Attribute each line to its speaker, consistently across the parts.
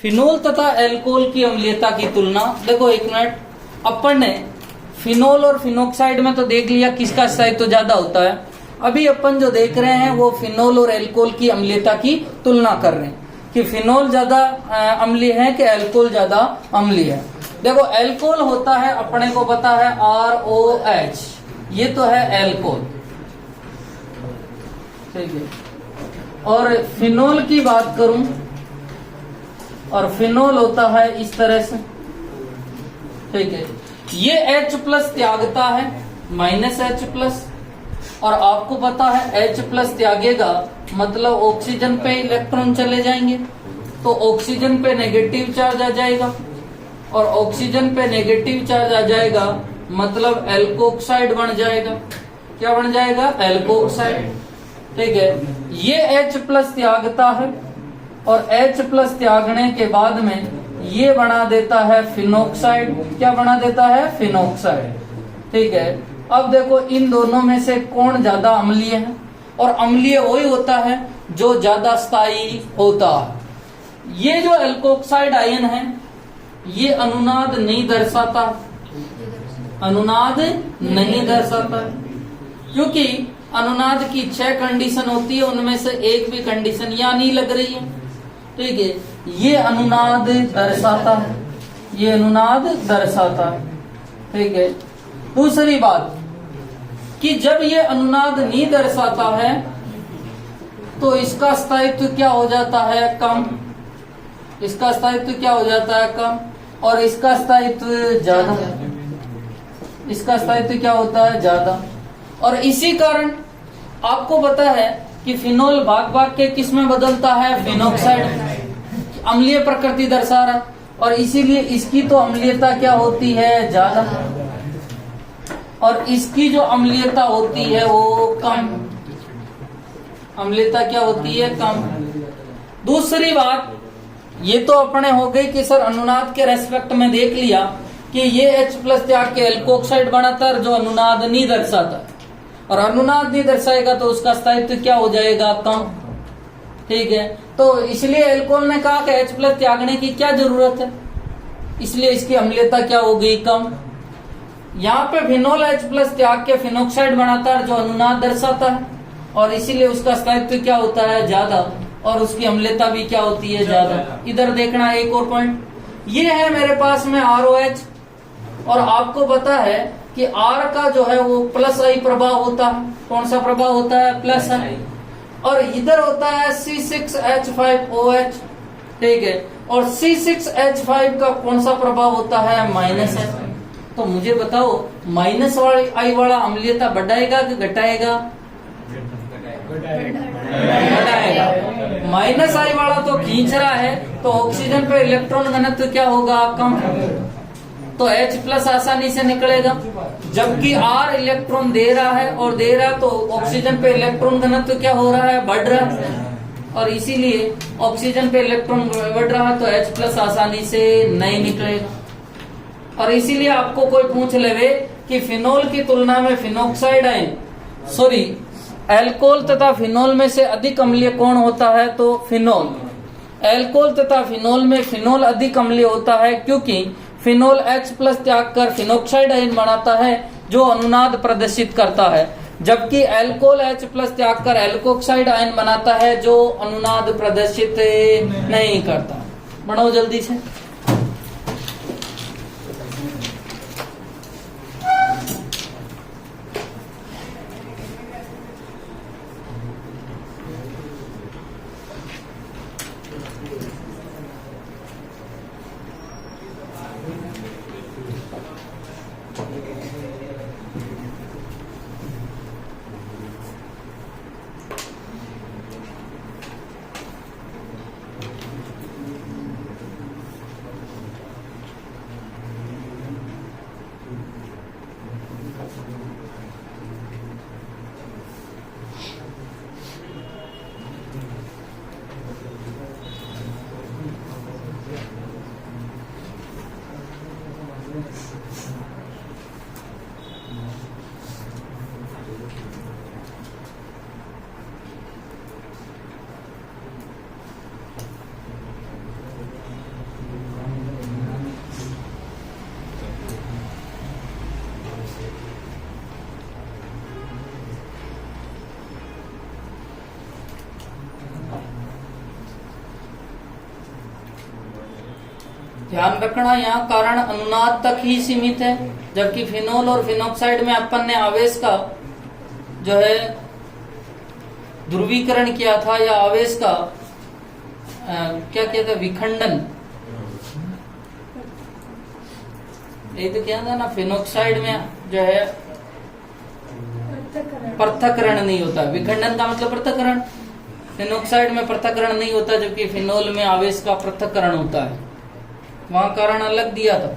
Speaker 1: Phenol तथा alcohol की अम्लीयता की तुलना। देखो एक मिनट, अपन ने फिनोल और फिनोक्साइड में तो देख लिया किसका स्थायित्व तो ज्यादा होता है। अभी अपन जो देख रहे हैं वो फिनोल और एल्कोहल की अम्लीयता की तुलना कर रहे हैं कि फिनोल ज्यादा अम्लीय है कि एल्कोहल ज्यादा अम्लीय है। देखो एल्कोहल होता है, अपने को पता है ROH, ये तो है एल्कोहल, ठीक है। और फिनोल की बात करूं, और फिनोल होता है इस तरह से, ठीक है। ये H+ त्यागता है -H+, और आपको पता है H+ त्यागेगा मतलब ऑक्सीजन पे इलेक्ट्रॉन चले जाएंगे, तो ऑक्सीजन पे नेगेटिव चार्ज आ जाएगा, और ऑक्सीजन पे नेगेटिव चार्ज आ जाएगा मतलब एल्कोक्साइड बन जाएगा। क्या बन जाएगा? एल्कोक्साइड, ठीक है। ये H+ त्यागता है, और H+ त्यागने के बाद में ये बना देता है फिनोक्साइड। क्या बना देता है? फिनोक्साइड, ठीक है। अब देखो इन दोनों में से कौन ज्यादा अम्लीय है, और अम्लीय वही होता है जो ज्यादा स्थायी होता है। ये जो एल्कोक्साइड आयन है ये अनुनाद नहीं दर्शाता, अनुनाद नहीं दर्शाता, क्योंकि अनुनाद की 6 कंडीशन होती है, उनमें से एक भी कंडीशन यहाँ नहीं लग रही है, ठीक है। ये अनुनाद दर्शाता है, ये अनुनाद दर्शाता है, ठीक है। दूसरी बात कि जब ये अनुनाद नहीं दर्शाता है तो इसका स्थायित्व क्या हो जाता है? कम। इसका स्थायित्व क्या हो जाता है? कम, और इसका स्थायित्व ज्यादा। इसका स्थायित्व क्या होता है? ज्यादा। और इसी कारण आपको पता है कि फिनोल भाग भाग के किस में बदलता है? फिनोक्साइड, अम्लीय प्रकृति दर्शा रहा, और इसीलिए इसकी तो अम्लीयता क्या होती है? ज्यादा, और इसकी जो अम्लीयता होती है वो कम। अम्लीयता क्या होती है? कम। दूसरी बात, ये तो अपने हो गई कि सर अनुनाद के रेस्पेक्ट में देख लिया कि ये H+ त्याग के एल्कोक्साइड बनाता है जो अनुनाद नहीं दर्शाता, और अनुनाद नहीं दर्शाएगा तो उसका स्थायित्व क्या हो जाएगा? कम, ठीक है। तो इसलिए एल्कोहल ने कहा कि H+ त्यागने की क्या जरूरत है, इसलिए इसकी अम्लीयता क्या हो गई? कम। यहाँ पे फिनोल H+ त्याग के फिनोक्साइड बनाता है जो अनुनाद दर्शाता है, और इसीलिए उसका स्थायित्व क्या होता है? ज्यादा, और उसकी अम्लीयता भी क्या होती है? ज्यादा। इधर देखना एक और पॉइंट, ये है मेरे पास में ROH, और आपको पता है कि R का जो है वो +I प्रभाव होता है। कौन सा प्रभाव होता है? +I। और इधर होता है C6H5OH, ठीक है, और C6H5 का कौन सा प्रभाव होता है? -H। तो मुझे बताओ -I वाला अम्लीयता बढ़ाएगा कि घटाएगा? घटाएगा। -I वाला तो खींच रहा है, तो ऑक्सीजन पे इलेक्ट्रॉन घनत्व क्या होगा? कम, तो H+ आसानी से निकलेगा, जबकि R इलेक्ट्रॉन दे रहा है, और दे रहा तो ऑक्सीजन पे इलेक्ट्रॉन घनत्व क्या हो रहा है? बढ़ रहा है, और इसीलिए ऑक्सीजन पे इलेक्ट्रॉन बढ़ रहा है तो H+ आसानी से नहीं निकलेगा। और इसीलिए आपको कोई पूछ लेवे कि फिनोल की तुलना में फिनोक्साइड आयन, सॉरी एल्कोहल तथा फिनोल में से अधिक अम्लीय कौन होता है? तो फिनोल। एल्कोहल तथा फिनोल में फिनोल अधिक अम्लीय होता है, क्योंकि फिनोल H+ त्याग कर फिनोक्साइड आयन बनाता है जो अनुनाद प्रदर्शित करता है, जबकि एल्कोहल H+ त्याग कर एल्कोक्साइड आयन बनाता है जो अनुनाद प्रदर्शित नहीं करता। बढ़ाओ जल्दी से। ध्यान रखना यहाँ कारण अनुनाद तक ही सीमित है, जबकि फिनोल और फिनोक्साइड में अपन ने आवेश का जो है ध्रुवीकरण किया था, या आवेश का क्या कहते हैं, विखंडन। ये तो क्या था ना, फिनोक्साइड में जो है पृथक्करण नहीं होता, विखंडन का मतलब पृथक्करण। फिनोक्साइड में पृथक्करण नहीं होता, जबकि फिनोल में आवेश का पृथक्करण होता है। वहां कारण अलग दिया था।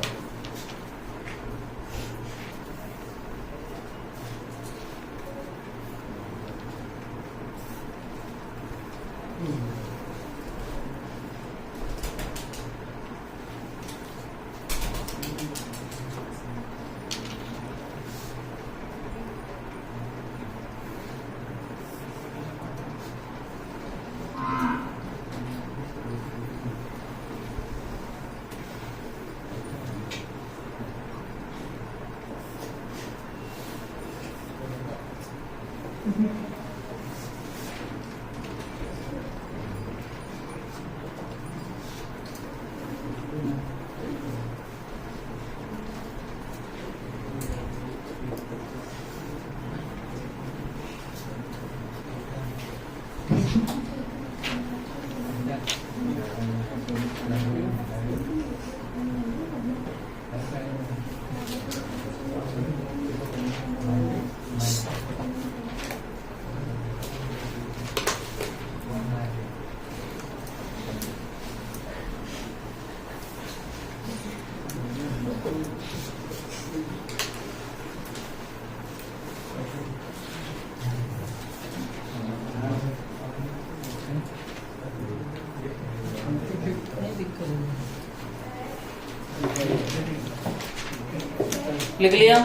Speaker 1: लिख लिया।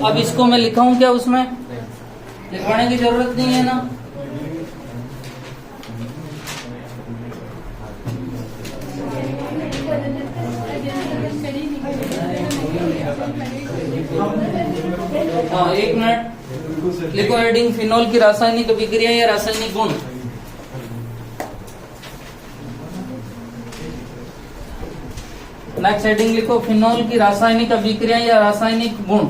Speaker 1: अब इसको मैं लिखाऊं क्या, उसमें लिखवाने की जरूरत नहीं है ना। हाँ, एक मिनट लिखो। हेडिंग फिनोल की रासायनिक अभिक्रिया या रासायनिक गुण। नेक्स्ट हेडिंग लिखो, फिनोल की रासायनिक अभिक्रिया या रासायनिक गुण।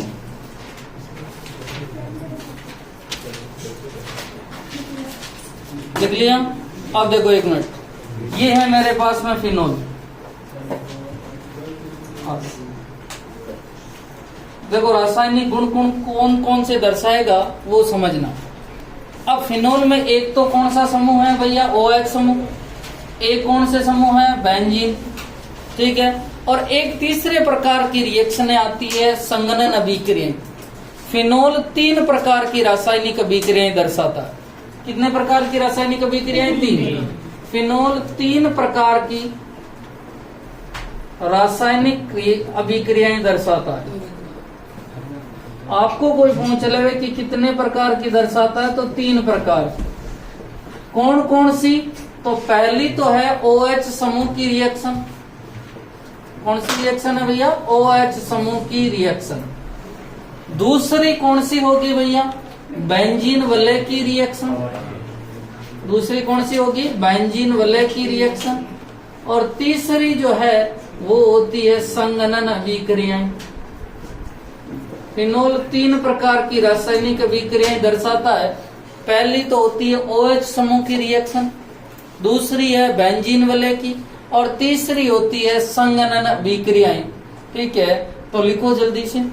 Speaker 1: लिख लिया। अब देखो एक मिनट, ये है मेरे पास में फिनोल। देखो रासायनिक गुण कौन कौन से दर्शाएगा वो समझना। अब फिनोल में एक तो कौन सा समूह है भैया, OH समूह। एक कौन से समूह है, बेंजीन, ठीक है। और एक तीसरे प्रकार की रिएक्शन आती है, संघनन अभिक्रियाएं। फिनोल 3 प्रकार की रासायनिक अभिक्रियाएं दर्शाता है। कितने प्रकार की रासायनिक अभिक्रियाएं? 3। फिनोल 3 प्रकार की रासायनिक अभिक्रियाएं दर्शाता है। आपको कोई पूछ ले कि कितने प्रकार की दर्शाता है, तो 3 प्रकार। कौन कौन सी? तो पहली तो है OH समूह की रिएक्शन। कौन सी रिएक्शन है भैया? OH समूह की रिएक्शन। दूसरी कौन सी होगी भैया? बेंजीन वलय की रिएक्शन। दूसरी कौन सी होगी? बेंजीन वलय की रिएक्शन। और तीसरी जो है वो होती है संघनन अभिक्रियाएं। फिनोल 3 प्रकार की रासायनिक अभिक्रियाएं दर्शाता है। पहली तो होती है OH समूह की रिएक्शन, दूसरी है बेंजीन वलय की, और तीसरी होती है संघनन अभिक्रियाएं। ठीक है, तो लिखो जल्दी से।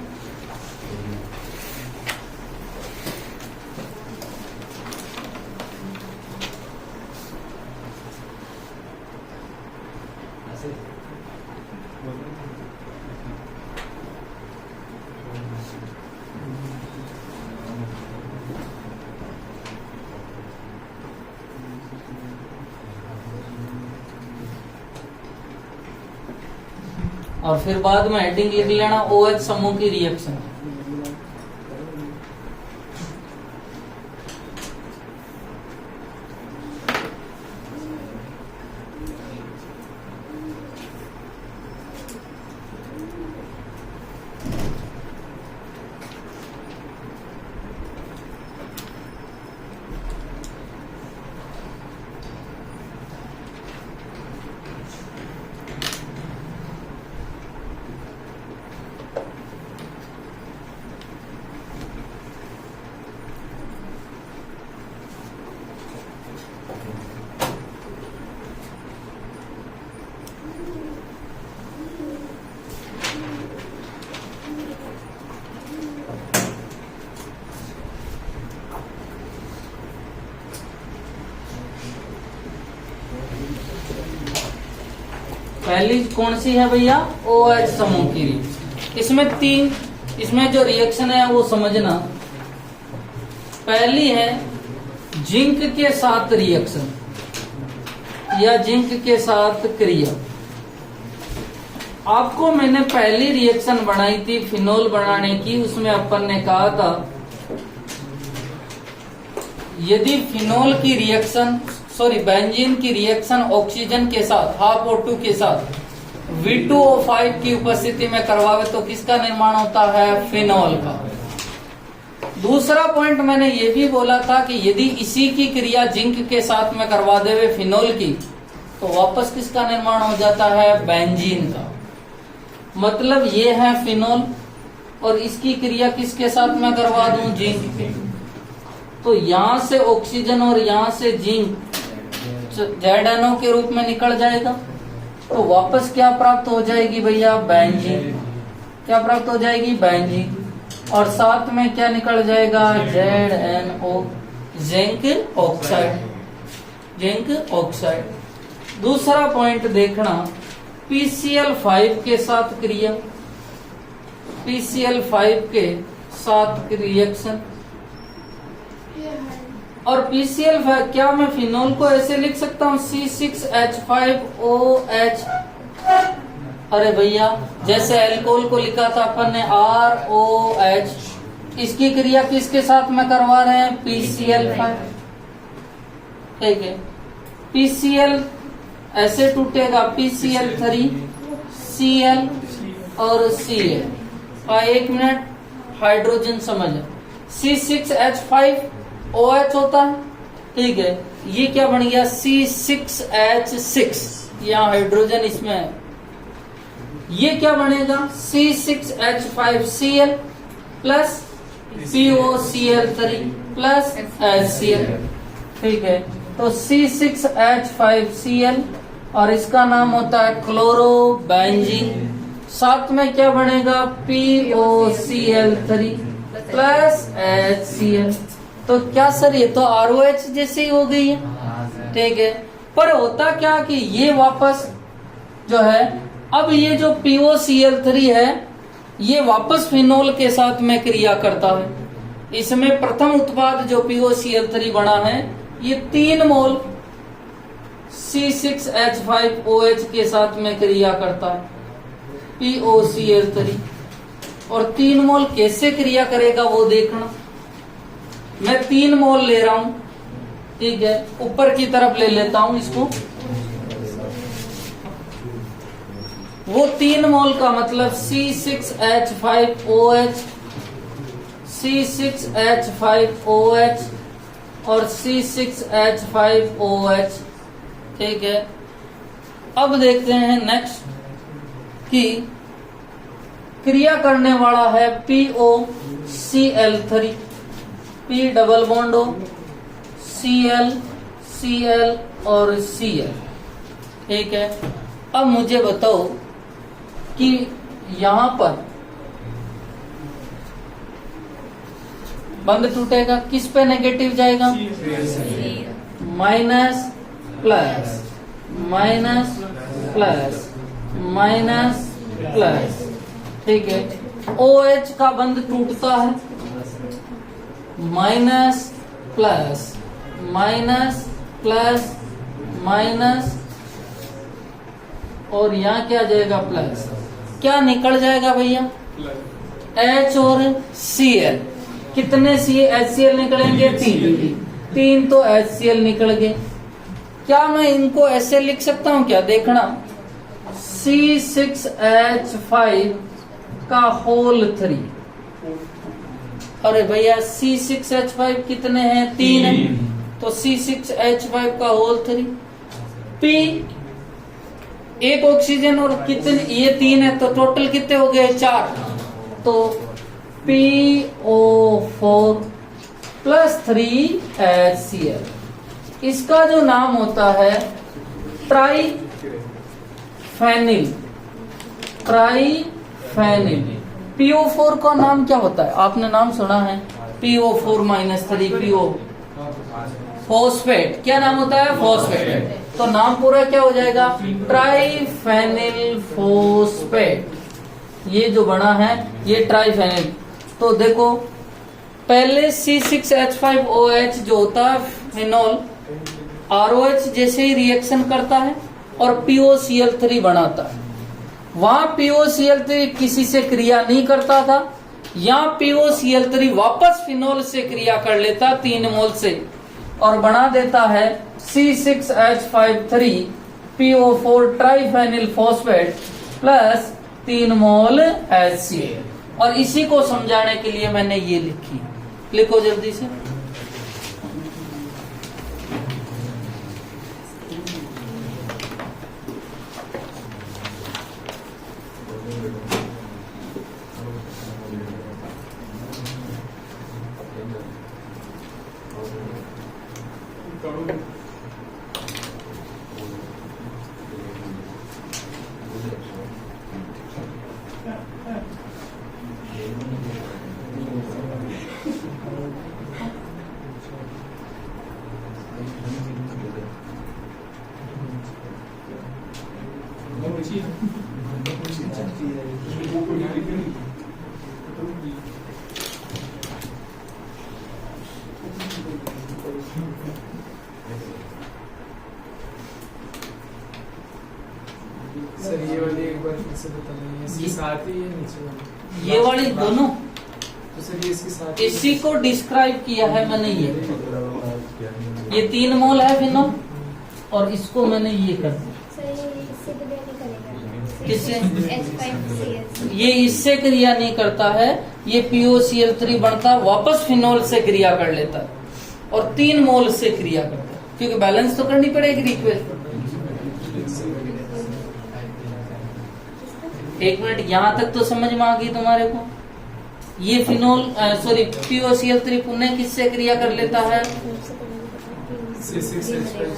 Speaker 1: और फिर बाद में हेडिंग लिख लेना OH समूह की रिएक्शन। पहली कौन सी है भैया? OH समूह की रिएक्शन। इसमें तीन, इसमें जो रिएक्शन है वो समझना। पहली है जिंक के साथ रिएक्शन या जिंक के साथ क्रिया। आपको मैंने पहली रिएक्शन बनाई थी फिनोल बनाने की, उसमें अपन ने कहा था यदि फिनोल की रिएक्शन बेंजीन की रिएक्शन ऑक्सीजन के साथ हाफ O2 के साथ V2O5 की उपस्थिति में करवावे तो किसका निर्माण होता है? फिनोल का। दूसरा पॉइंट मैंने ये भी बोला था कि यदि इसी की क्रिया जिंक के साथ में करवा देवे फिनोल की तो वापस किसका निर्माण हो जाता है? बेंजीन का। मतलब ये है फिनोल और इसकी क्रिया किसके साथ में करवा दूं? जिंक के। तो यहां से ऑक्सीजन और यहां से जिंक ZNO के रूप में निकल जाएगा तो वापस क्या प्राप्त हो जाएगी भैया? बेंजीन। क्या प्राप्त हो जाएगी? बेंजीन। और साथ में क्या निकल जाएगा? ZNO, zinc oxide. Zinc oxide. दूसरा पॉइंट देखना, PCl5 के साथ क्रिया, PCl5 के साथ रिएक्शन। और PCl5 क्या मैं फिनोल को ऐसे लिख सकता हूँ C6H5OH? अरे भैया जैसे अल्कोहल को लिखा था अपन ने ROH, इसकी क्रिया किसके साथ में करवा रहे हैं? PCl5। ठीक है, PCl ऐसे टूटेगा PCl3 Cl और Cl। एक मिनट, हाइड्रोजन समझ, C6H5OH होता है। ठीक है, ये क्या बन गया? C6H6, यहाँ हाइड्रोजन इसमें है। ये क्या बनेगा? C6H5Cl plus POCl3 plus HCl। ठीक है, तो C6H5Cl और इसका नाम होता है क्लोरोबेंजीन। साथ में क्या बनेगा? POCl3 plus HCl। तो क्या सर ये तो ROH जैसी ही हो गई है। ठीक है, पर होता क्या कि ये वापस जो है, अब ये जो POCl3 है ये वापस फिनोल के साथ में क्रिया करता है। इसमें प्रथम उत्पाद जो POCl3 बना है ये 3 मोल C6H5OH के साथ में क्रिया करता है POCl3। और 3 मोल कैसे क्रिया करेगा वो देखना। मैं 3 मोल ले रहा हूं, ठीक है, ऊपर की तरफ ले लेता हूं इसको। वो 3 मोल का मतलब C6H5OH, C6H5OH और C6H5OH। ठीक है, अब देखते हैं नेक्स्ट कि क्रिया करने वाला है POCl3, P double bond O, Cl, Cl और Cl। ठीक है, अब मुझे बताओ कि यहां पर बंद टूटेगा, किस पे नेगेटिव जाएगा? Minus plus minus plus minus plus. ठीक है, OH का बंद टूटता है, minus plus minus plus minus, और यहाँ क्या जाएगा? प्लस। क्या निकल जाएगा भैया? H और Cl। कितने HCl निकलेंगे? 3 तो HCl निकल गए। क्या मैं इनको ऐसे लिख सकता हूँ क्या? देखना, C6H5 का होल 3। अरे भैया C6H5 कितने हैं? 3 है, तो C6H5 का होल 3। P एक ऑक्सीजन और कितने? ये 3 है, तो टोटल कितने हो गए? 4। तो PO4 प्लस 3 HCl। इसका जो नाम होता है ट्राई फेनिल, ट्राइफेनिल। PO4 का नाम क्या होता है? आपने नाम सुना है PO4-3 PO फॉस्फेट। क्या नाम होता है? फॉस्फेट। तो नाम पूरा क्या हो जाएगा? ट्राइफेनिल फॉस्फेट। ये जो बना है ये ट्राइफेनिल। तो देखो पहले C6H5OH जो होता है फिनोल, ROH जैसे ही रिएक्शन करता है और POCl3 बनाता है। वहां POCl3 किसी से क्रिया नहीं करता था, यहाँ POCl3 वापस फिनोल से क्रिया कर लेता 3 मोल से और बना देता है C6H5 PO4 ट्राइफेनिल फॉस्फेट प्लस 3 मोल HCl। और इसी को समझाने के लिए मैंने ये लिखी। लिखो जल्दी से।
Speaker 2: सर ये वाली एक बार फिर से बताइए, इसके साथ ही या नीचे वाली?
Speaker 1: ये वाली दोनों।
Speaker 2: तो सर ये इसके साथ
Speaker 1: इसी को डिस्क्राइब किया है मैंने। ये 3 मोल है फिनोल और इसको मैंने ये कर दिया। किससे? ये इससे क्रिया नहीं करता है, ये POCl3 बनता वापस फिनोल से क्रिया कर लेता है और 3 मोल से क्रिया करता है, क्योंकि बैलेंस तो करनी पड़ेगी रिक्वेस्ट। 1 मिनट, यहां तक तो समझ में आ गई तुम्हारे को? ये फिनोल सॉरी POCl3 पुनः किससे क्रिया कर लेता है?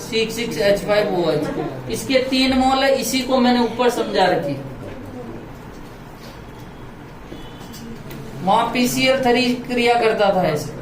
Speaker 1: C6H5OH। इसके 3 मोल है, इसी को मैंने ऊपर समझा रखी। वहां PCl3 क्रिया करता था ऐसे।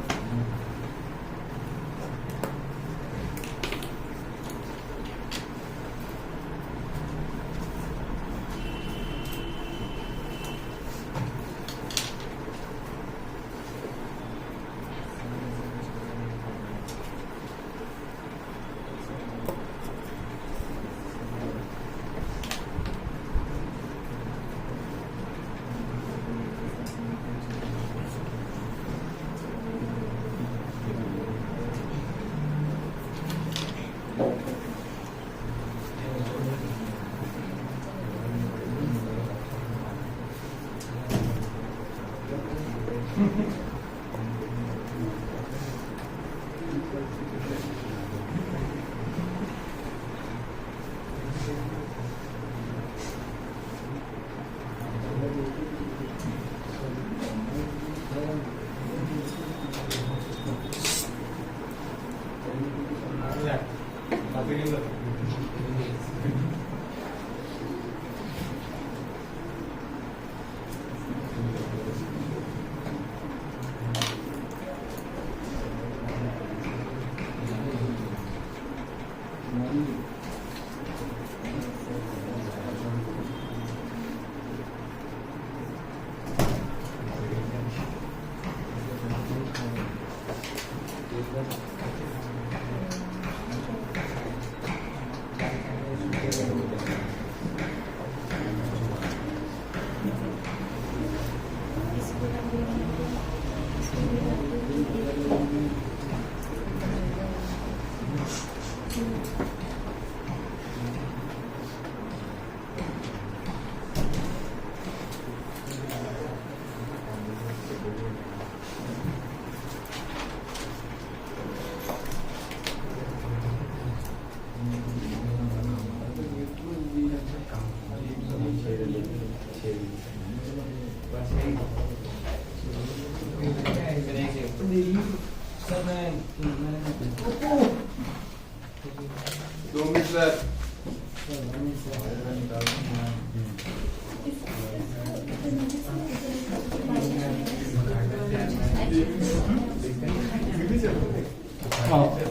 Speaker 2: दो मिनट सर।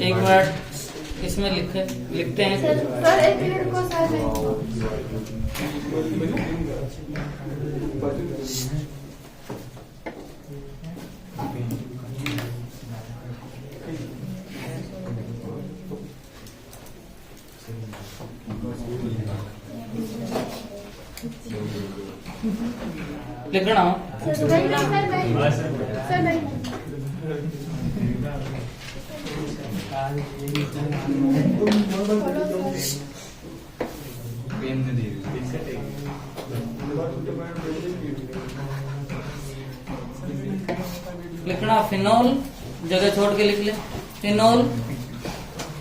Speaker 1: एक मिनट इसमें लिखते हैं।
Speaker 3: सर एक मिनट को सर
Speaker 1: लिखना
Speaker 3: सर नहीं
Speaker 1: लिखना फिनोल, जगह छोड़ के लिख ले। फिनोल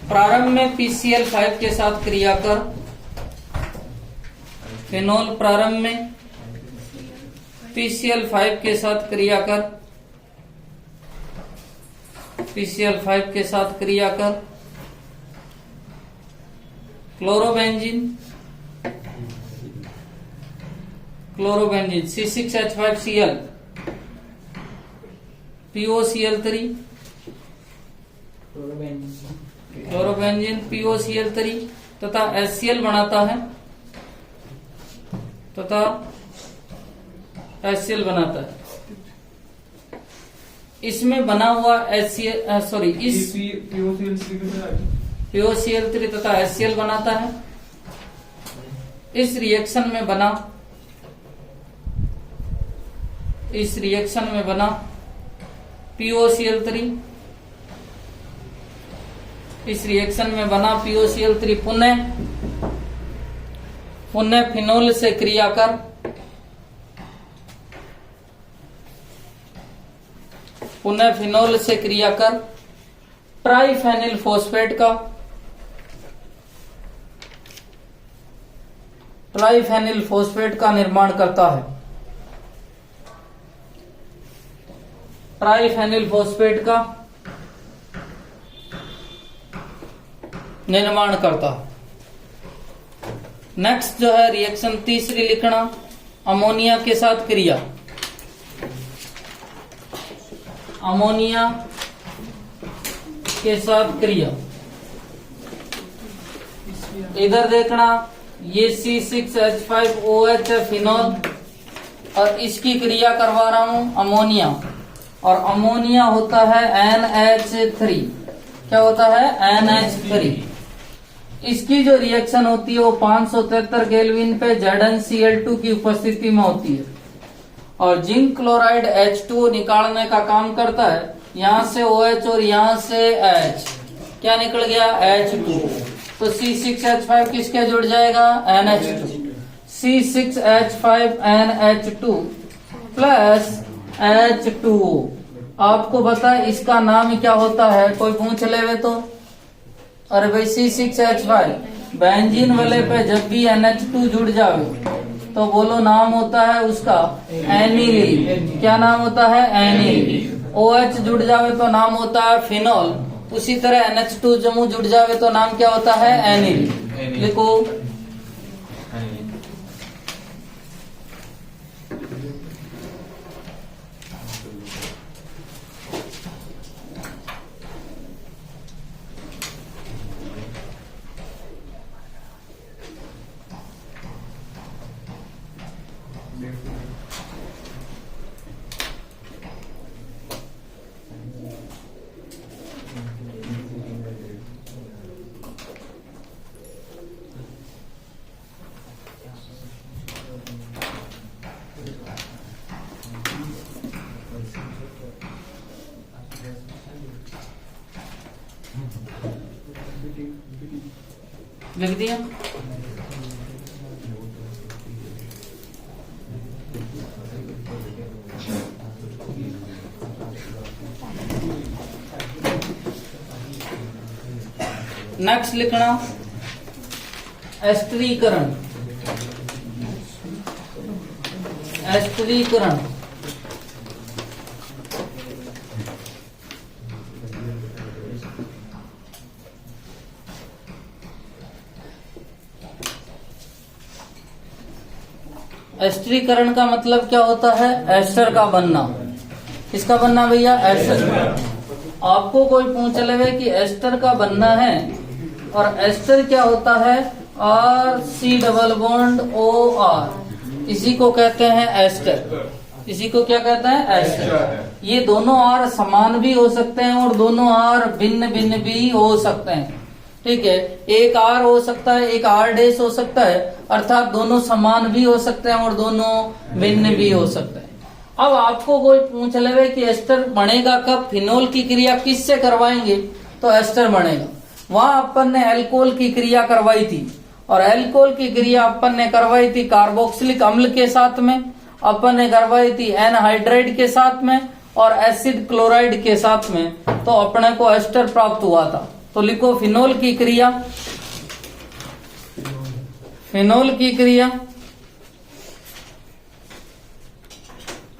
Speaker 1: प्रारंभ में PCl5 के साथ क्रिया कर, फिनोल प्रारंभ में PCl5 के साथ क्रिया कर, PCl5 के साथ क्रिया कर। Chlorobenzene, chlorobenzene C6H5Cl, POCl3, chlorobenzene POCl3 तथा HCl बनाता है, तथा HCl बनाता है। इसमें बना हुआ HCl सॉरी इस POCl3 तथा HCl बनाता है। इस रिएक्शन में बना POCl3, इस रिएक्शन में बना POCl3 पुनः फिनोल से क्रिया कर, पुनः फिनोल से क्रिया कर ट्राइफेनिल फोस्फेट का निर्माण करता है। ट्राइफेनिल फोस्फेट का निर्माण करता है। नेक्स्ट जो है रिएक्शन तीसरी लिखना, अमोनिया के साथ क्रिया। अमोनिया के साथ क्रिया, इधर देखना ये C6H5OH है फिनोल, और इसकी क्रिया करवा रहा हूं अमोनिया, और अमोनिया होता है NH3। क्या होता है? NH3। इसकी जो रिएक्शन होती है वो 573 केल्विन पे ZnCl2 की उपस्थिति में होती है, और जिंक क्लोराइड H2 निकालने का काम करता है। यहां से OH और यहां से H, क्या निकल गया? H2। तो C6H5 किसके जुड़ जाएगा? NH2। C6H5NH2 plus H2O। आपको पता है इसका नाम क्या होता है? कोई पूछ लेवे तो? अरे भाई C6H5 बेंजीन वाले पे जब भी NH2 जुड़ जावे तो बोलो नाम होता है उसका एनिलीन। क्या नाम होता है? एनिलीन। OH जुड़ जावे तो नाम होता है फिनोल। उसी तरह NH2 जमू जुड़ जावे तो नाम क्या होता है? एनिलीन। लिखो लिख दिया। नेक्स्ट लिखना एस्टरीकरण। एस्टरीकरण एस्टरीकरण का मतलब क्या होता है? एस्टर का बनना। किसका बनना भैया? एस्टर। आपको कोई पूछ लेवे कि एस्टर का बनना है, और एस्टर क्या होता है, R C double bond O R, इसी को कहते हैं एस्टर। इसी को क्या कहते हैं, एस्टर। ये दोनों आर समान भी हो सकते हैं और दोनों आर भिन्न भिन्न भी हो सकते हैं। ठीक है, एक आर हो सकता है, एक आर डैश हो सकता है, अर्थात दोनों समान भी हो सकते हैं और दोनों भिन्न भी हो सकते हैं। अब आपको कोई पूछ लेवे कि एस्टर बनेगा कब, फिनोल की क्रिया किससे करवाएंगे तो एस्टर बनेगा। वहां अपन ने एल्कोहल की क्रिया करवाई थी, और एल्कोहल की क्रिया अपन ने करवाई थी कार्बोक्सिलिक अम्ल के साथ में, अपन ने करवाई थी एनहाइड्राइड के साथ में और एसिड क्लोराइड के साथ में, तो अपने को एस्टर प्राप्त हुआ था। तो लिखो फिनोल की क्रिया, फिनोल की क्रिया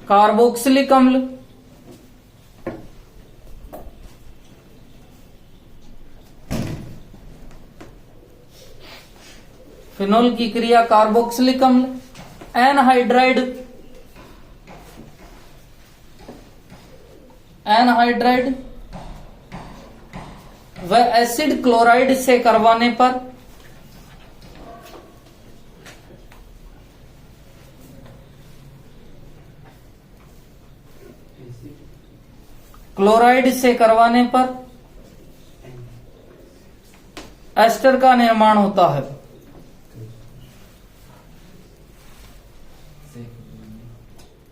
Speaker 1: कार्बोक्सिलिक अम्ल फिनोल की क्रिया कार्बोक्सिलिक अम्ल, एनहाइड्राइड एनहाइड्राइड व एसिड क्लोराइड से करवाने पर क्लोराइड से करवाने पर एस्टर का निर्माण होता है।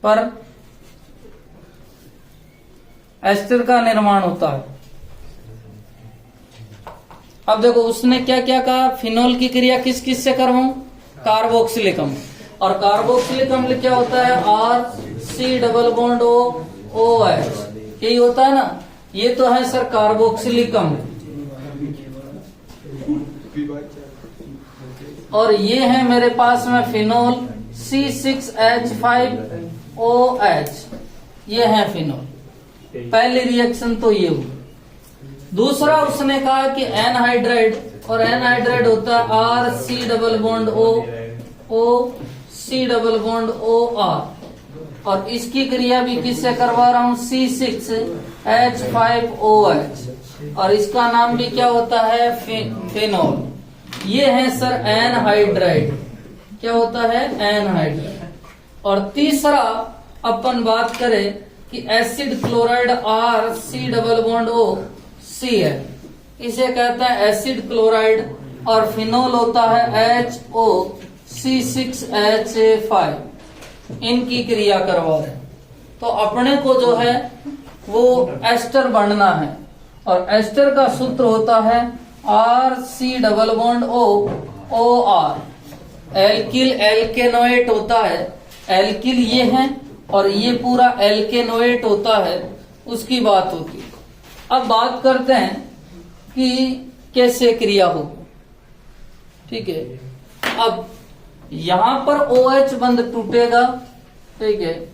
Speaker 1: पर एस्टर का निर्माण होता है। अब देखो उसने क्या क्या कहा, फिनोल की क्रिया किस किस से करवाऊं, कार्बोक्सिलिक अम्ल, और कार्बोक्सिलिक अम्ल क्या होता है, R C double bond O H, यही होता है ना। ये तो है सर कार्बोक्सिलिक अम्ल, और ये है मेरे पास में फिनोल C6H5OH, ये है फिनोल। पहली रिएक्शन तो ये हुई। दूसरा उसने कहा कि एनहाइड्राइड, और एनहाइड्राइड होता है R C double bond O C double bond O R, और इसकी क्रिया भी किससे करवा रहा हूं, C6H5OH, और इसका नाम भी क्या होता है, फिनोल। ये है सर एनहाइड्राइड, क्या होता है, एनहाइड्राइड। और तीसरा अपन बात करें कि acid chloride R C double bond O C है, इसे कहते हैं एसिड क्लोराइड, और फिनोल होता है HO C6H5, इनकी क्रिया करवा रहे। तो अपने को जो है वो एस्टर बनना है, और एस्टर का सूत्र होता है R C double bond O R. Alkyl alkanoate होता है, एल्किल ये है और ये पूरा एल्केनोएट होता है, उसकी बात होती है। अब बात करते हैं कि कैसे क्रिया होगी। ठीक है, अब यहां पर OH बंद टूटेगा, ठीक है,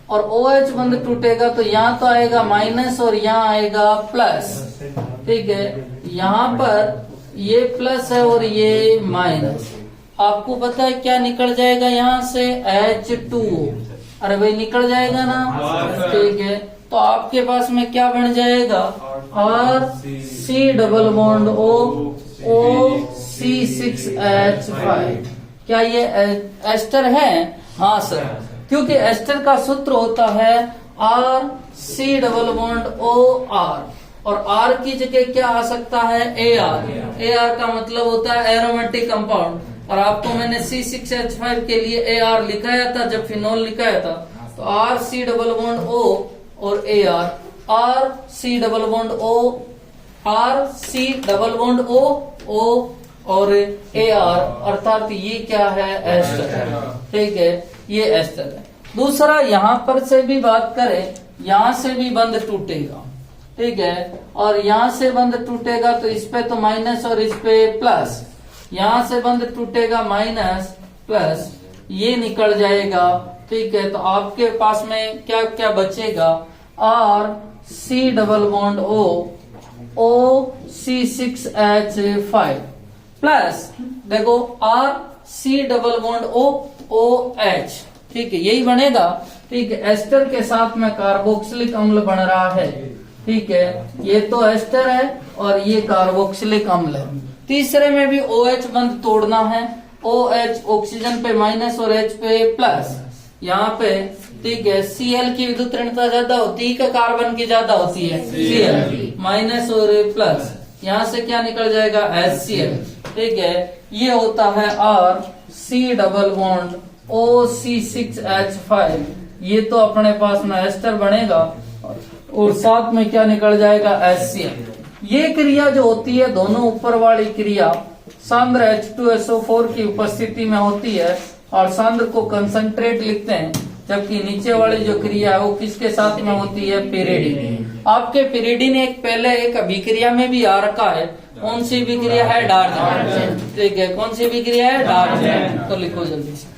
Speaker 1: और OH बंद टूटेगा तो यहां तो आएगा माइनस और यहां आएगा प्लस। ठीक है, यहां पर ये प्लस है और ये माइनस। आपको पता है क्या निकल जाएगा यहां से, H2O। अरे भाई निकल जाएगा ना, ठीक है। तो आपके पास में क्या बन जाएगा, R C double bond O C6H5। क्या ये एस्टर है, हाँ सर, क्योंकि एस्टर का सूत्र होता है R C double bond O R, और आर की जगह क्या आ सकता है, AR का मतलब होता है एरोमेटिक कंपाउंड, और आपको मैंने C6H5 के लिए AR लिखाया था जब फिनोल लिखाया था। तो R C double bond O और AR, R C double bond O, R C double bond O और AR, अर्थात ये क्या है, एस्टर है। ठीक है, ये एस्टर है। दूसरा यहां पर से भी बात करें, यहां से भी बंद टूटेगा, ठीक है, और यहां से बंद टूटेगा तो इस पे तो माइनस और इस पे प्लस, यहां से बंद टूटेगा माइनस प्लस, ये निकल जाएगा। ठीक है, तो आपके पास में क्या क्या बचेगा, R C double bond O C6H5 plus देखो R C double bond OH। ठीक है, यही बनेगा। ठीक है, एस्टर के साथ में कार्बोक्सिलिक अम्ल बन रहा है, ठीक है, ये तो एस्टर है और ये कार्बोक्सिलिक अम्ल है। तीसरे में भी OH बंध तोड़ना है। OH ऑक्सीजन पे माइनस और H पे प्लस। यहाँ पे ठीक है, Cl की विद्युत ऋणता ज्यादा होती है कि कार्बन की ज्यादा होती है? Cl माइनस और प्लस, यहाँ से क्या निकल जाएगा? HCl। ठीक है, ये होता है R C double bond OC6H5। ये तो अपने पास में एस्टर बनेगा और साथ में क्या निकल जाएगा? HCl। ये क्रिया जो होती है, दोनों ऊपर वाली क्रिया सांद्र H2SO4 की उपस्थिति में होती है और सांद्र को कंसंट्रेट लिखते हैं, जबकि नीचे वाली जो क्रिया है वो किसके साथ में होती है? पिरिडिन। आपके पिरिडिन एक पहले एक अभिक्रिया में भी आ रखा है। कौन सी अभिक्रिया है? डार्जन। ठीक है, कौन सी अभिक्रिया है? डार्जन। तो लिखो जल्दी से।